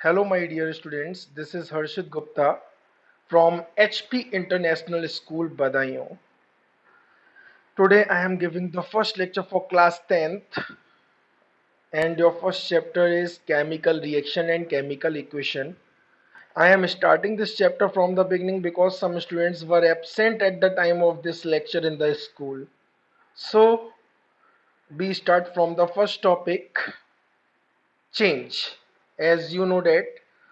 Hello, my dear students. This is Harshit Gupta from HP International School, Badayon. Today, I am giving the first lecture for class 10th, and your first chapter is chemical reaction and chemical equation. I am starting this chapter from the beginning because some students were absent at the time of this lecture in the school. So, we start from the first topic, change. As you know that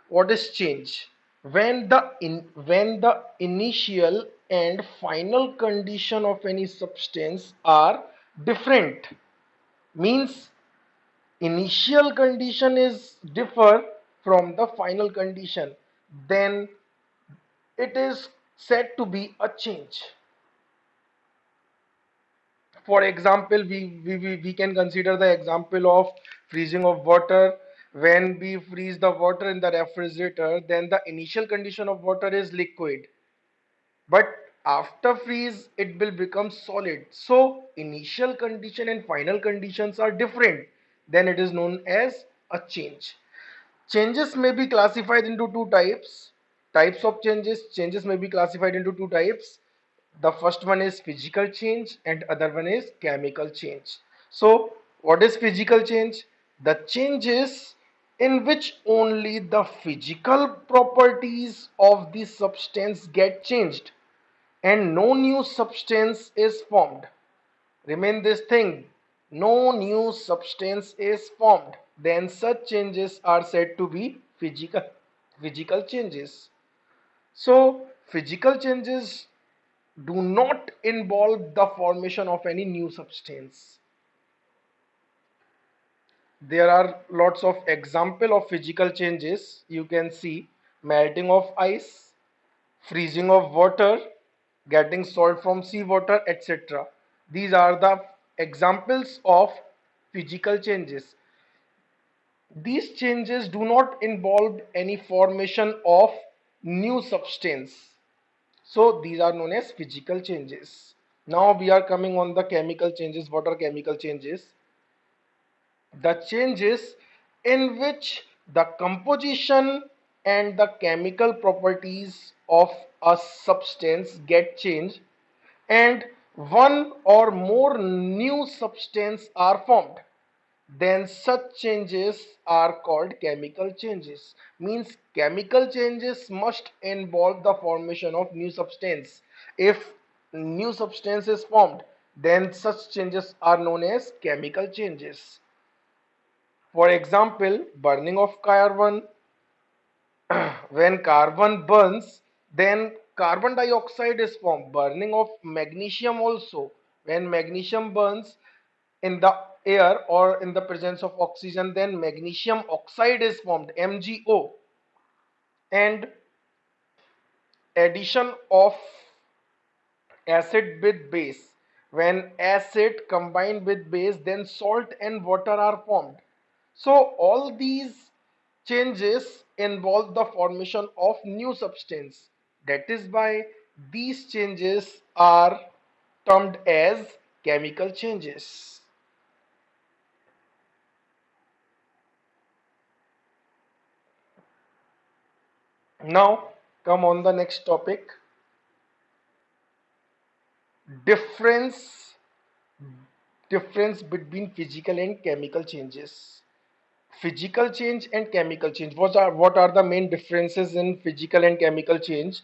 what is change? When the initial and final condition of any substance are different, means initial condition is differ from the final condition, then it is said to be a change. For example, we can consider the example of freezing of water. When we freeze the water in the refrigerator, then the initial condition of water is liquid, but after freeze it will become solid. So initial condition and final conditions are different, then it is known as a change. Changes may be classified into two types. Types of changes may be classified into two types. The first one is physical change and other one is chemical change. So what is physical change? The changes in which only the physical properties of the substance get changed and no new substance is formed. Remain this thing, no new substance is formed, then such changes are said to be physical changes. So physical changes do not involve the formation of any new substance. There are lots of example of physical changes. You can see melting of ice, freezing of water, getting salt from seawater, etc. These are the examples of physical changes. These changes do not involve any formation of new substance. So these are known as physical changes. Now we are coming on the chemical changes. What are chemical changes? The changes in which the composition and the chemical properties of a substance get changed and one or more new substance are formed, then such changes are called chemical changes. Means chemical changes must involve the formation of new substance. If new substance is formed, then such changes are known as chemical changes. For example, burning of carbon. When carbon burns, then carbon dioxide is formed. Burning of magnesium also. When magnesium burns in the air or in the presence of oxygen, then magnesium oxide is formed, MgO. And addition of acid with base. When acid combined with base, then salt and water are formed. So all these changes involve the formation of new substance. That is why these changes are termed as chemical changes. Now come on the next topic, difference difference between physical and chemical changes. Physical change and chemical change, what are the main differences in physical and chemical change?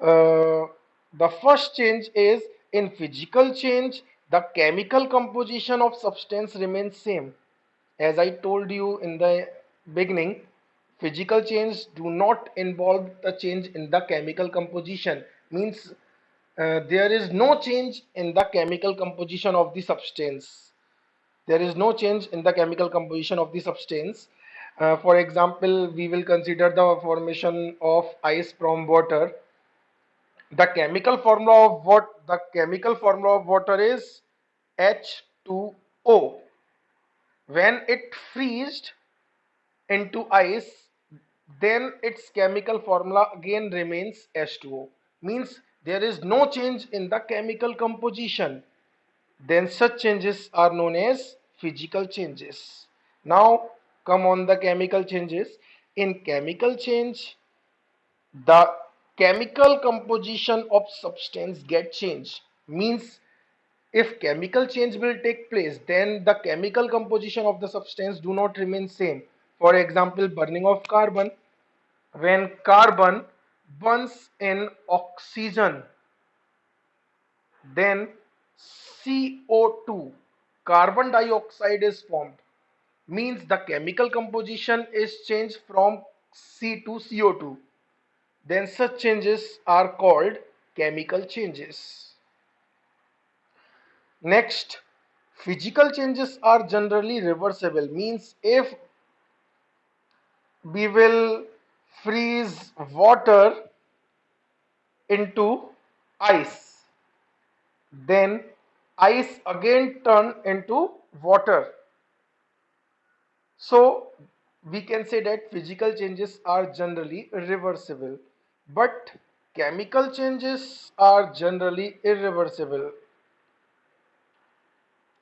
uh, the first change is, in physical change the chemical composition of substance remains same. As I told you in the beginning, physical change do not involve the change in the chemical composition. Means there is no change in the chemical composition of the substance. There is no change in the chemical composition of the substance. For example, we will consider the formation of ice from water. The chemical formula of water is H2O. When it freezed into ice, then its chemical formula again remains H2O. Means there is no change in the chemical composition. Then such changes are known as physical changes. Now come on the chemical changes. in chemical change, the chemical composition of substance get changed. Means if chemical change will take place, then the chemical composition of the substance do not remain same. For example, burning of carbon. When carbon burns in oxygen, then CO2, carbon dioxide is formed. Means the chemical composition is changed from C to CO2. Then such changes are called chemical changes. Next, physical changes are generally reversible. Means if we will freeze water into ice, then ice again turn into water. So we can say that physical changes are generally reversible, but chemical changes are generally irreversible.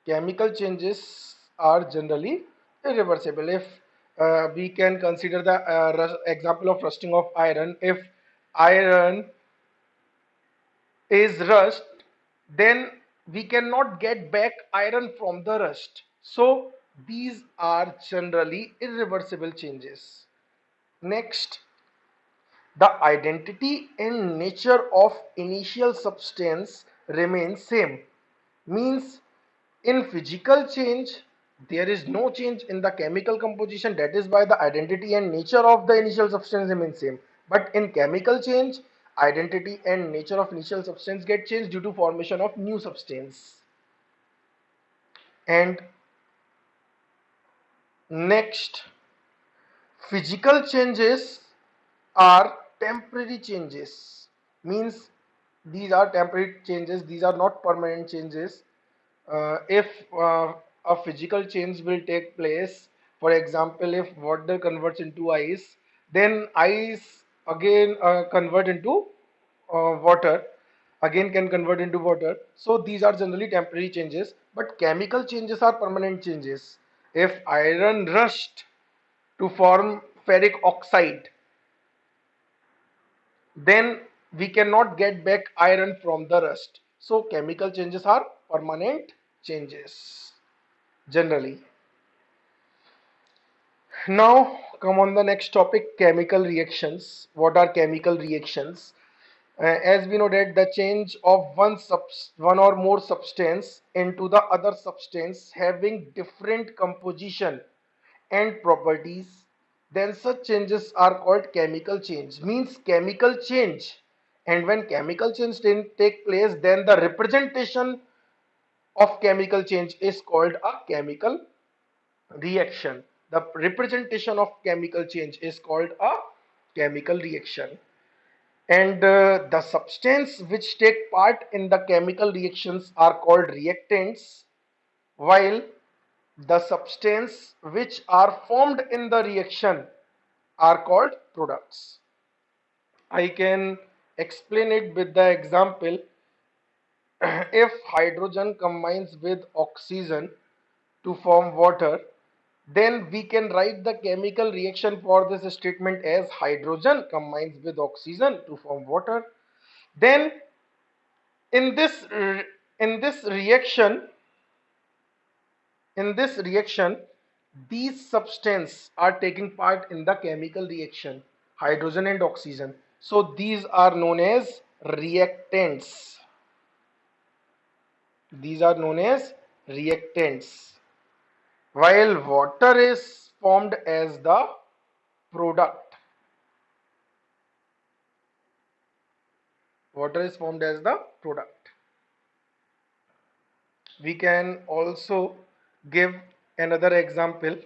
Chemical changes are generally irreversible. If we can consider the example of rusting of iron, if iron is rust, then we cannot get back iron from the rust. So these are generally irreversible changes. Next, the identity and nature of initial substance remains same. Means in physical change, there is no change in the chemical composition. That is why the identity and nature of the initial substance remain same. But in chemical change, identity and nature of initial substance get changed due to formation of new substance. And next, physical changes are temporary changes. Means these are temporary changes. These are not permanent changes. If a physical change will take place, for example, if water converts into ice, then ice again convert into water, again can convert into water. So these are generally temporary changes, but chemical changes are permanent changes. If iron rust to form ferric oxide, then we cannot get back iron from the rust. So chemical changes are permanent changes generally. Now come on the next topic, chemical reactions. What are chemical reactions? As we know that the change of one or more substance into the other substance having different composition and properties, then such changes are called chemical change. Means chemical change. And when chemical change take place, then the representation of chemical change is called a chemical reaction. The representation of chemical change is called a chemical reaction. And the substance which take part in the chemical reactions are called reactants, while the substance which are formed in the reaction are called products. I can explain it with the example. If hydrogen combines with oxygen to form water, then we can write the chemical reaction for this statement as hydrogen combines with oxygen to form water. Then in this in this reaction in this reaction, these substances are taking part in the chemical reaction, hydrogen and oxygen. So these are known as reactants. These are known as reactants. While water is formed as the product. Water is formed as the product. We can also give another example.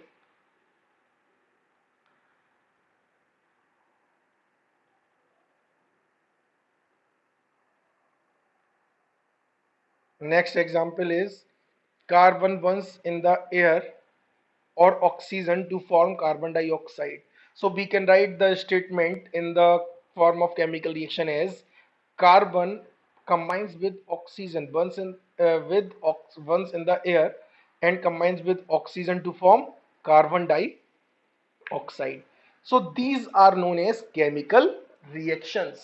Next example is carbon burns in the air or oxygen to form carbon dioxide. So we can write the statement in the form of chemical reaction as carbon combines with oxygen, burns in the air and combines with oxygen to form carbon dioxide. So these are known as chemical reactions.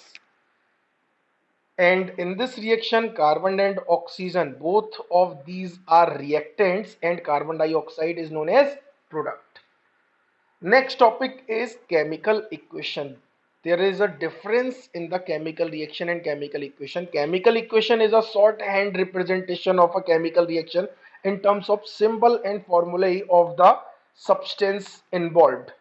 And in this reaction, carbon and oxygen, both of these are reactants, and carbon dioxide is known as product. Next topic is chemical equation. There is a difference in the chemical reaction and chemical equation. Chemical equation is a shorthand representation of a chemical reaction in terms of symbol and formulae of the substance involved.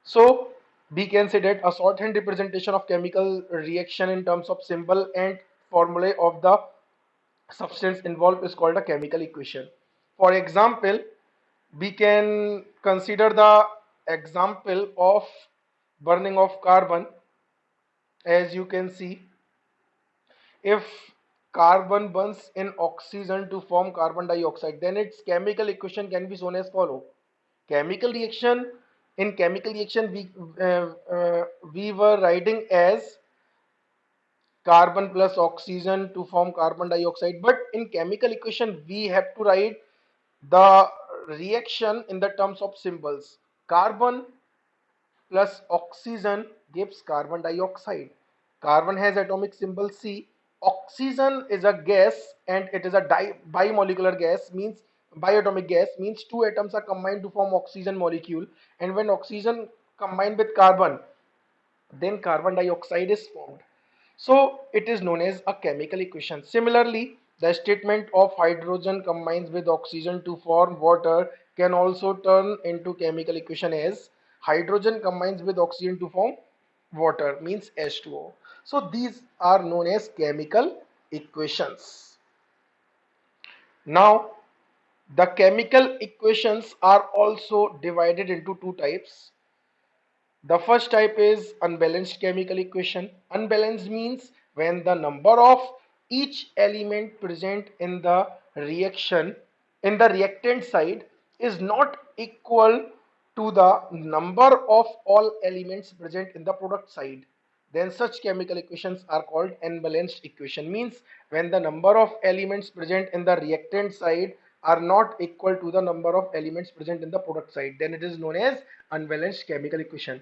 So we can say that a shorthand representation of chemical reaction in terms of symbol and formulae of the substance involved is called a chemical equation. For example, we can consider the example of burning of carbon. As you can see, if carbon burns in oxygen to form carbon dioxide, then its chemical equation can be shown as follow. Chemical reaction, in chemical reaction we were writing as carbon plus oxygen to form carbon dioxide, but in chemical equation we have to write the reaction in the terms of symbols. Carbon plus oxygen gives carbon dioxide. Carbon has atomic symbol C. Oxygen is a gas and it is a bimolecular gas, means biatomic gas, means two atoms are combined to form oxygen molecule, and when oxygen combined with carbon, then carbon dioxide is formed. So it is known as a chemical equation. Similarly, the statement of hydrogen combines with oxygen to form water can also turn into chemical equation as hydrogen combines with oxygen to form water, means H2O. So these are known as chemical equations. Now the chemical equations are also divided into two types. The first type is unbalanced chemical equation. Unbalanced means when the number of each element present in the reaction in the reactant side is not equal to the number of all elements present in the product side. Then such chemical equations are called unbalanced equation. Means when the number of elements present in the reactant side are not equal to the number of elements present in the product side, then it is known as unbalanced chemical equation.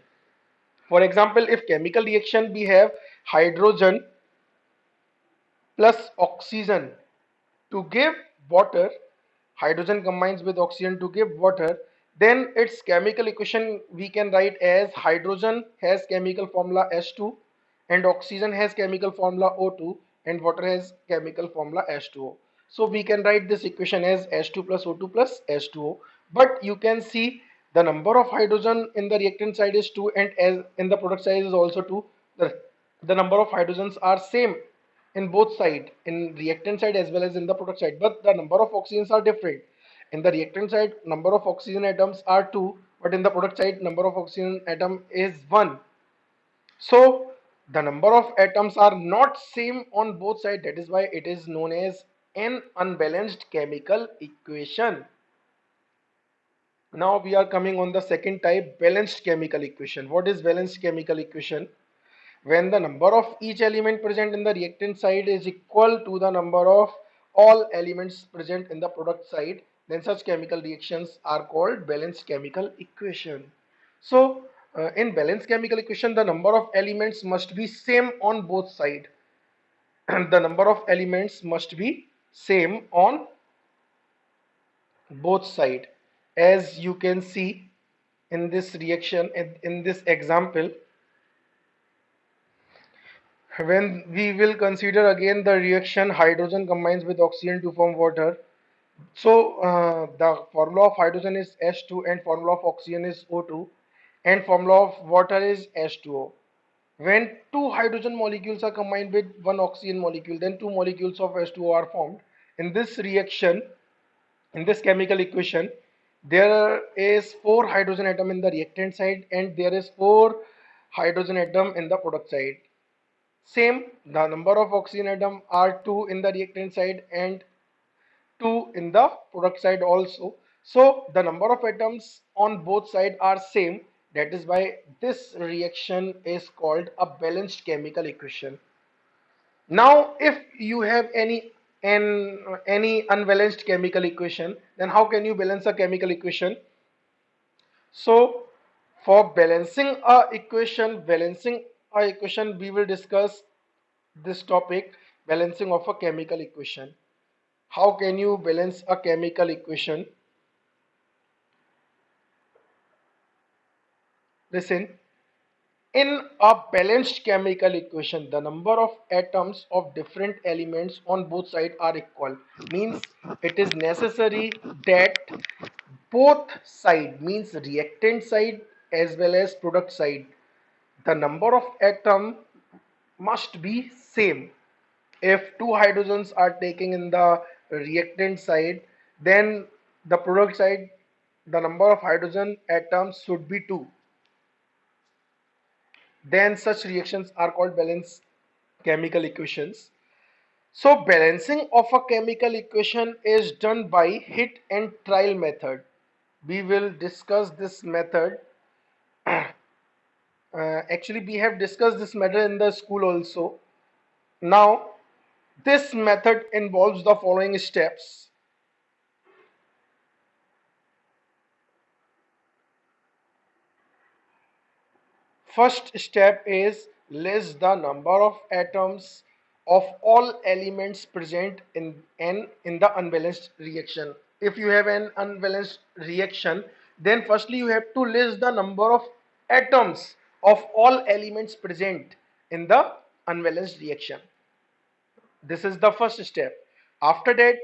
For example, if chemical reaction we have hydrogen plus oxygen to give water, hydrogen combines with oxygen to give water, then its chemical equation we can write as hydrogen has chemical formula H2 and oxygen has chemical formula O2 and water has chemical formula H2O. So we can write this equation as H2 plus O2 plus H2O. But you can see the number of hydrogen in the reactant side is 2 and as in the product side is also 2. The number of hydrogens are same in both side, in reactant side as well as in the product side, but the number of oxygens are different. In the reactant side number of oxygen atoms are 2, but in the product side number of oxygen atom is 1. So the number of atoms are not same on both sides, that is why it is known as an unbalanced chemical equation. Now we are coming on the second type, balanced chemical equation. What is balanced chemical equation? When the number of each element present in the reactant side is equal to the number of all elements present in the product side, then such chemical reactions are called balanced chemical equation. So in balanced chemical equation, the number of elements must be same on both sides. The number of elements must be same on both sides. As you can see in this reaction, in this example, when we will consider again the reaction hydrogen combines with oxygen to form water. So the formula of hydrogen is H2 and formula of oxygen is O2 and formula of water is H2O. When two hydrogen molecules are combined with one oxygen molecule, then two molecules of H2O are formed. In this reaction, in this chemical equation, there is 4 hydrogen atom in the reactant side and there is 4 hydrogen atom in the product side. Same, the number of oxygen atom are 2 in the reactant side and 2 in the product side also. So the number of atoms on both sides are same. That is why this reaction is called a balanced chemical equation. Now, if you have any unbalanced chemical equation, then how can you balance a chemical equation? So for balancing a equation, we will discuss this topic, balancing of a chemical equation. How can you balance a chemical equation? Listen, in a balanced chemical equation, the number of atoms of different elements on both sides are equal. Means it is necessary that both side, means reactant side as well as product side, the number of atom must be same. If two hydrogens are taking in the reactant side, then the product side, the number of hydrogen atoms should be 2. Then such reactions are called balanced chemical equations. So balancing of a chemical equation is done by hit and trial method. We will discuss this method. Actually, we have discussed this method in the school also. Now, this method involves the following steps. First step is list the number of atoms of all elements present in the unbalanced reaction. If you have an unbalanced reaction, then firstly you have to list the number of atoms of all elements present in the unbalanced reaction. This is the first step. After that,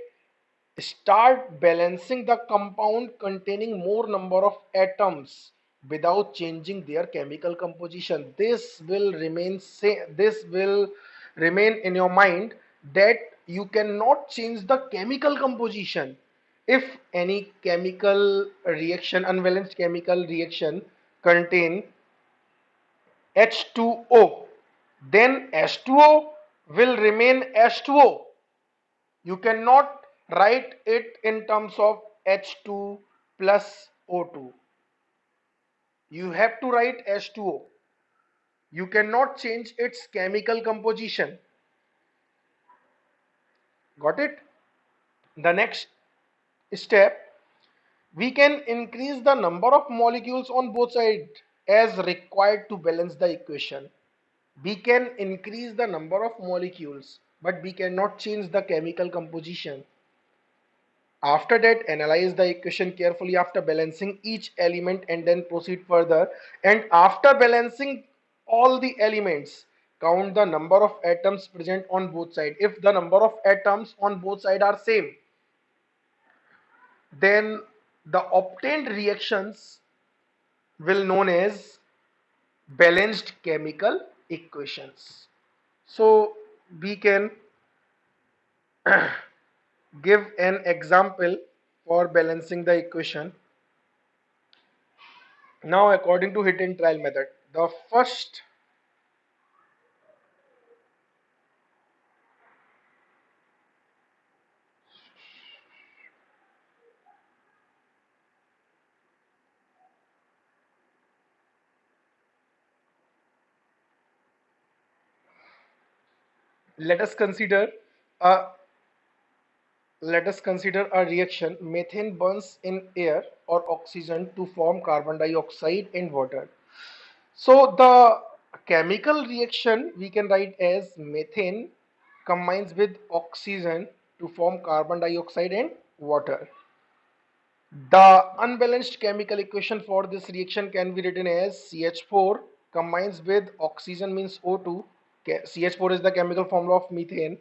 start balancing the compound containing more number of atoms without changing their chemical composition. This will remain in your mind that you cannot change the chemical composition. If any chemical reaction, unbalanced chemical reaction contain H2O, then H2O will remain H2O. You cannot write it in terms of H2 plus O2. You have to write H2O. You cannot change its chemical composition. Got it? The next step, we can increase the number of molecules on both sides as required to balance the equation. We can increase the number of molecules, but we cannot change the chemical composition. After that, analyze the equation carefully after balancing each element and then proceed further. And after balancing all the elements, count the number of atoms present on both sides. If the number of atoms on both sides are same, then the obtained reactions will known as balanced chemical equations. So we can give an example for balancing the equation. Now, according to hit and trial method, the first, let us consider a let us consider a reaction. Methane burns in air or oxygen to form carbon dioxide and water. So the chemical reaction we can write as methane combines with oxygen to form carbon dioxide and water. The unbalanced chemical equation for this reaction can be written as CH4 combines with oxygen means O2. CH4 is the chemical formula of methane,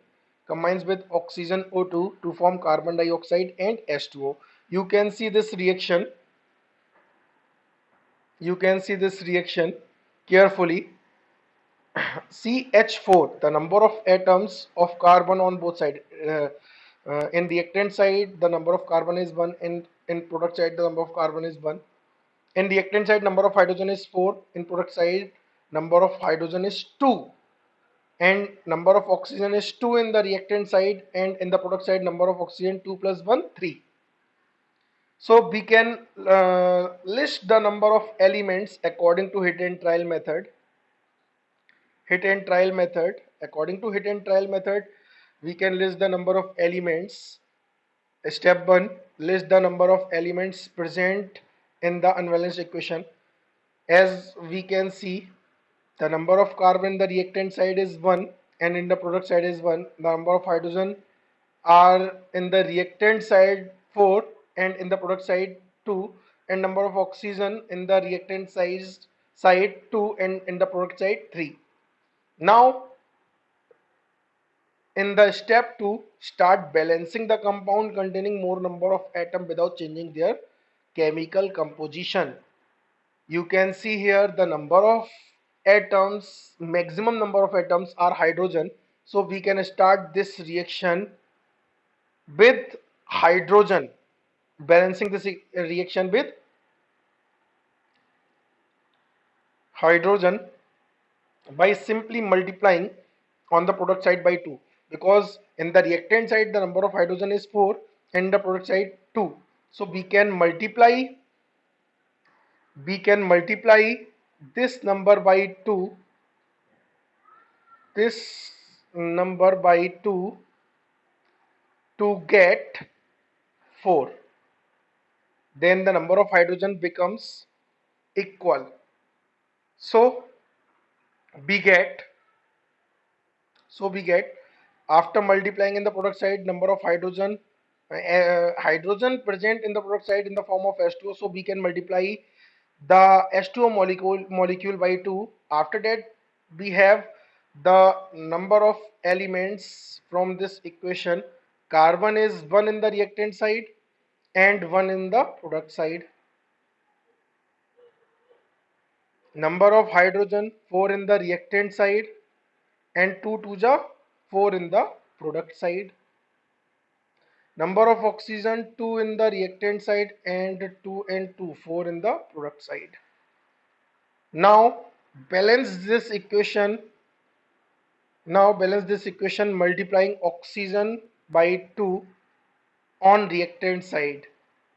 combines with oxygen O2 to form carbon dioxide and H2O. You can see this reaction. You can see this reaction carefully. CH4, the number of atoms of carbon on both sides. In reactant side, the number of carbon is 1, and in product side, the number of carbon is 1. In reactant side, number of hydrogen is 4. In product side, number of hydrogen is 2. And number of oxygen is 2 in the reactant side, and in the product side, number of oxygen 2 plus 1, 3. So we can list the number of elements according to hit and trial method. Hit and trial method. According to hit and trial method, we can list the number of elements. Step 1, list the number of elements present in the unbalanced equation. As we can see, the number of carbon in the reactant side is 1 and in the product side is 1. The number of hydrogen are in the reactant side 4 and in the product side 2, and number of oxygen in the reactant side 2 and in the product side 3. Now in the step 2, start balancing the compound containing more number of atom without changing their chemical composition. You can see here the number of atoms, maximum number of atoms are hydrogen. So we can start this reaction with hydrogen, balancing this reaction with hydrogen by simply multiplying on the product side by 2, because in the reactant side the number of hydrogen is 4 and the product side 2. So we can multiply this number by 2, this number by 2 to get 4. Then the number of hydrogen becomes equal. So we get we get after multiplying in the product side number of hydrogen present in the product side in the form of H2O, so we can multiply the H2O molecule by 2. After that we have the number of elements from this equation. Carbon is 1 in the reactant side and 1 in the product side. Number of hydrogen 4 in the reactant side and 2 to the 4 in the product side. Number of oxygen 2 in the reactant side and 2 and 2 4 in the product side. Now balance this equation. Multiplying oxygen by 2 on reactant side.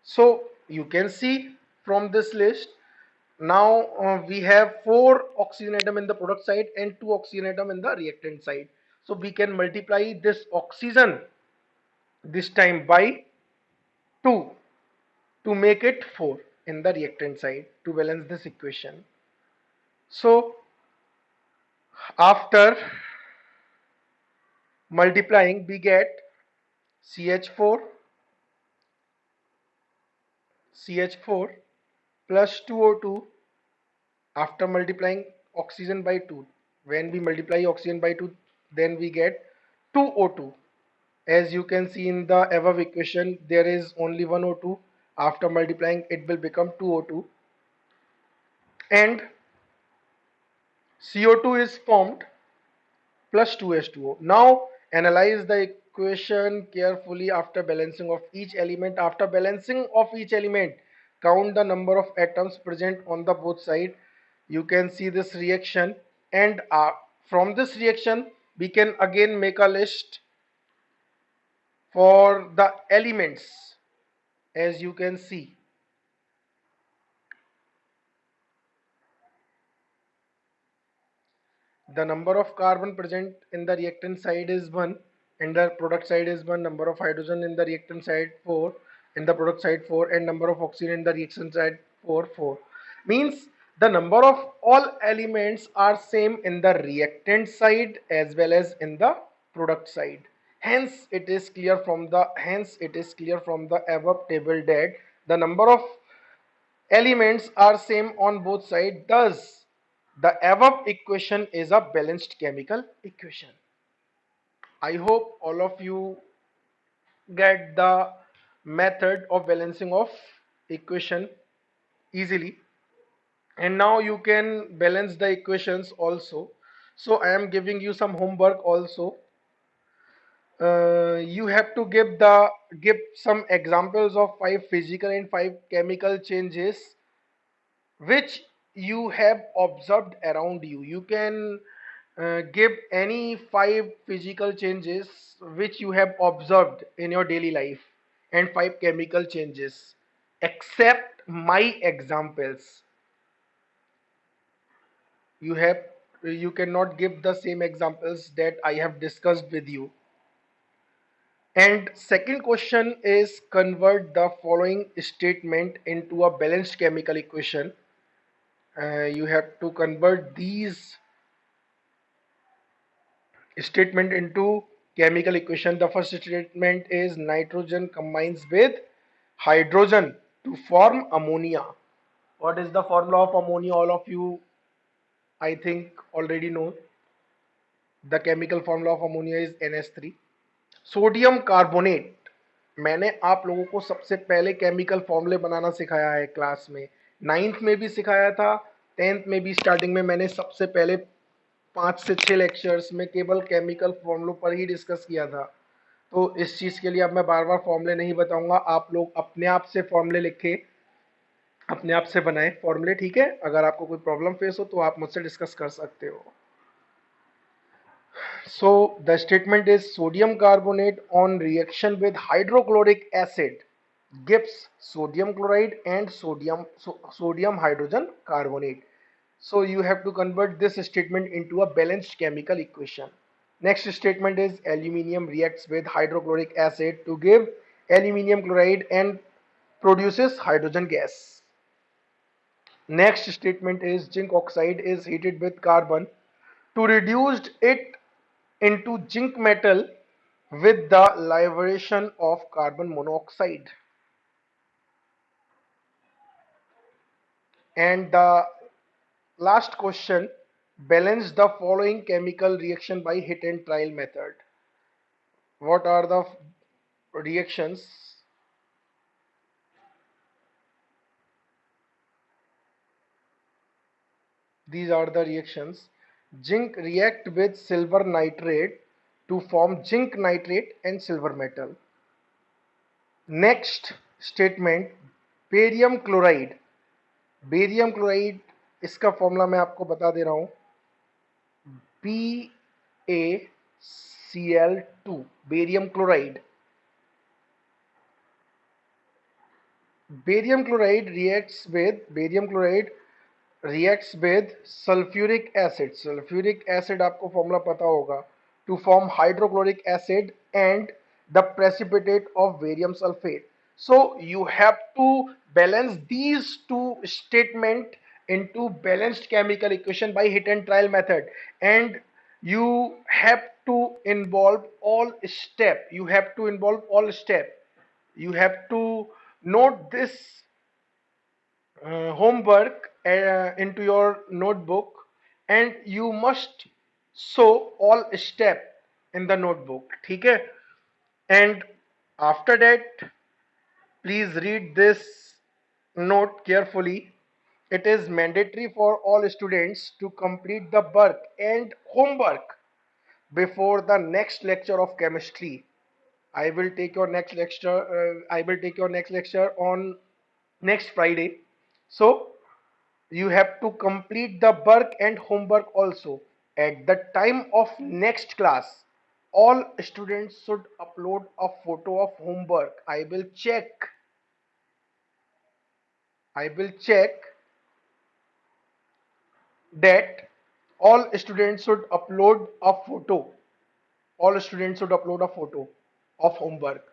So you can see from this list now we have 4 oxygen atom in the product side and 2 oxygen atom in the reactant side. So we can multiply this oxygen this time by 2 to make it 4 in the reactant side to balance this equation. So after multiplying we get CH4 plus 2O2 after multiplying oxygen by 2. When we multiply oxygen by 2, then we get 2O2. As you can see in the above equation, there is only one O2. After multiplying, it will become 2O2. And CO2 is formed plus 2H2O. Now analyze the equation carefully after balancing of each element. After balancing of each element, count the number of atoms present on the both side. You can see this reaction, and from this reaction we can again make a list for the elements. As you can see, the number of carbon present in the reactant side is 1 and the product side is 1. Number of hydrogen in the reactant side 4, in the product side 4, and number of oxygen in the reaction side 4 means the number of all elements are same in the reactant side as well as in the product side. Hence it is clear from the above table that the number of elements are same on both sides. Thus, the above equation is a balanced chemical equation. I hope all of you get the method of balancing of equation easily. And now you can balance the equations also. So I am giving you some homework also. You have to give some examples of 5 physical and 5 chemical changes which you have observed around you. You can give any 5 physical changes which you have observed in your daily life and 5 chemical changes, except my examples. You cannot give the same examples that I have discussed with you. And second question is convert the following statement into a balanced chemical equation. You have to convert these statement into chemical equation. The first statement is nitrogen combines with hydrogen to form ammonia. What is the formula of ammonia? All of you, I think, already know. The chemical formula of ammonia is NH3. Sodium carbonate, मैंने आप लोगों को सबसे पहले chemical फॉर्मूले बनाना सिखाया है class में, नाइन्थ में भी सिखाया था, टेंथ में भी स्टार्टिंग में मैंने सबसे पहले 5 से 6 लेक्चर्स में केवल केमिकल फॉर्मूलों पर ही डिस्कस किया था। तो इस चीज़ के लिए अब मैं बार बार फॉर्मूले नहीं बताऊंगा, आप लोग अपने आप से फॉर्मूले लिखे, अपने आप से बनाए फॉर्मूले, ठीक है। अगर आपको कोई प्रॉब्लम फेस हो तो आप मुझसे डिस्कस कर सकते हो। So the statement is sodium carbonate on reaction with hydrochloric acid gives sodium chloride and sodium hydrogen carbonate. So you have to convert this statement into a balanced chemical equation. Next statement is aluminium reacts with hydrochloric acid to give aluminium chloride and produces hydrogen gas. Next statement is zinc oxide is heated with carbon to reduce it into zinc metal with the liberation of carbon monoxide. And the last question, balance the following chemical reaction by hit and trial method. What are the reactions? These are the reactions. Zinc react with silver nitrate to form zinc nitrate and silver metal. Next statement, barium chloride, barium chloride इसका formula मैं आपको बता दे रहा हूं, BaCl2, barium chloride. Barium chloride reacts with sulfuric acid, sulfuric acid आपको formula पता होगा, to form hydrochloric acid and the precipitate of barium sulfate. So you have to balance these two statement into balanced chemical equation by hit and trial method, and you have to involve all step, you have to note this homework into your notebook, and you must show all step in the notebook, ठीक है। And after that, please read this note carefully. It is mandatory for all students to complete the work and homework before the next lecture of chemistry. I will take your next lecture. I will take your next lecture on next Friday. So you have to complete the work and homework also. At the time of next class, all students should upload a photo of homework. I will check that all students should upload a photo. All students should upload a photo of homework.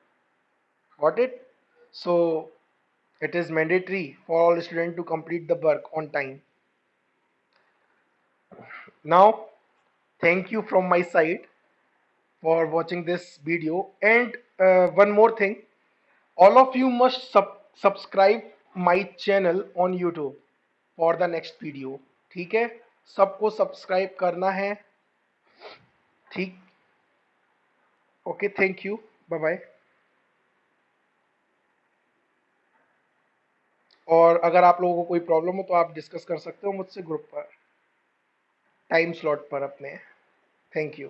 Got it? So it is mandatory for all students to complete the work on time. Now, thank you from my side for watching this video. And one more thing, all of you must subscribe my channel on YouTube for the next video, ठीक है। सबको subscribe करना है, ठीक। Okay, thank you, bye bye. और अगर आप लोगों को कोई प्रॉब्लम हो तो आप डिस्कस कर सकते हो मुझसे ग्रुप पर, टाइम स्लॉट पर अपने। Thank you.